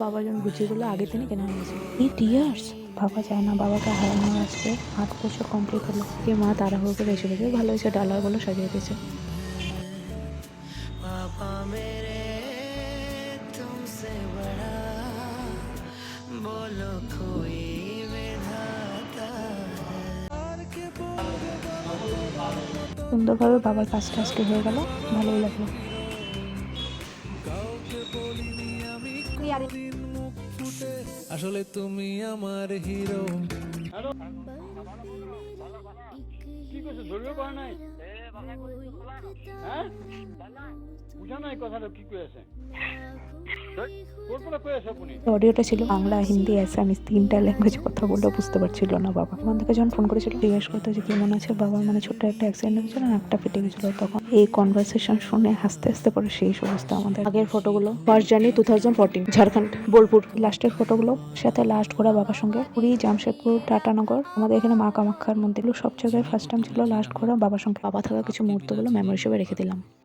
বাবা যেন গুছিয়েগুলো আগে থেকে কেনা হয়েছে। এই টিয়ার্স ভাবা যায় না, বাবাকে হারানোর আজকে 8 বছর কমপ্লিট হলো। কে মা তাড়াহুড়ো করে এসে গেছে, ভালো হয়েছে ডালারগুলো সাজিয়ে দিয়েছে। पापा मेरे तुमसे बड़ा बोलो कोई विधाता সুন্দরভাবে বাবার কাজটা আজকে হয়ে গেল, ভালোই লাগলো। আসলে তুমি আমার হিরো। কি করছে ধরবে পারে নাই? হ্যাঁ বুঝা নাই কথাটা কি কয়েছে কোরপরা কয়েছে আপনি। অডিওটা ছিল বাংলা, হিন্দি, অ্যাসামিস 3টা ল্যাঙ্গুয়েজে কথা বললে বুঝতে পারছিল না বাবা। ওখান থেকে যখন ফোন করেছিল জিজ্ঞেস করতে যে কেমন আছে বাবার, মানে ছোট্ট একটা অ্যাক্সিডেন্ট হয়েছিল, নাকটা ফেটে গেছিল। তখন এই কনভারসেশন শুনে হাসতে হাসতে পরে শেষ অবস্থা আমাদের। আগের ফটোগুলো ফার্স্ট জার্নি 2014 ঝাড়খণ্ড বোলপুর, লাস্টের ফটোগুলো সাথে লাস্ট ঘোরা বাবার সঙ্গে পুরী, জামশেদপুর, টাটানগর, আমাদের এখানে মা কামাখ্যার মন্দির, সব জায়গায় ফার্স্ট টাইম ছিল লাস্ট ঘোরা বাবার সঙ্গে। বাবা থাকা কিছু মুহূর্তগুলো মেমোরি হিসেবে রেখে দিলাম।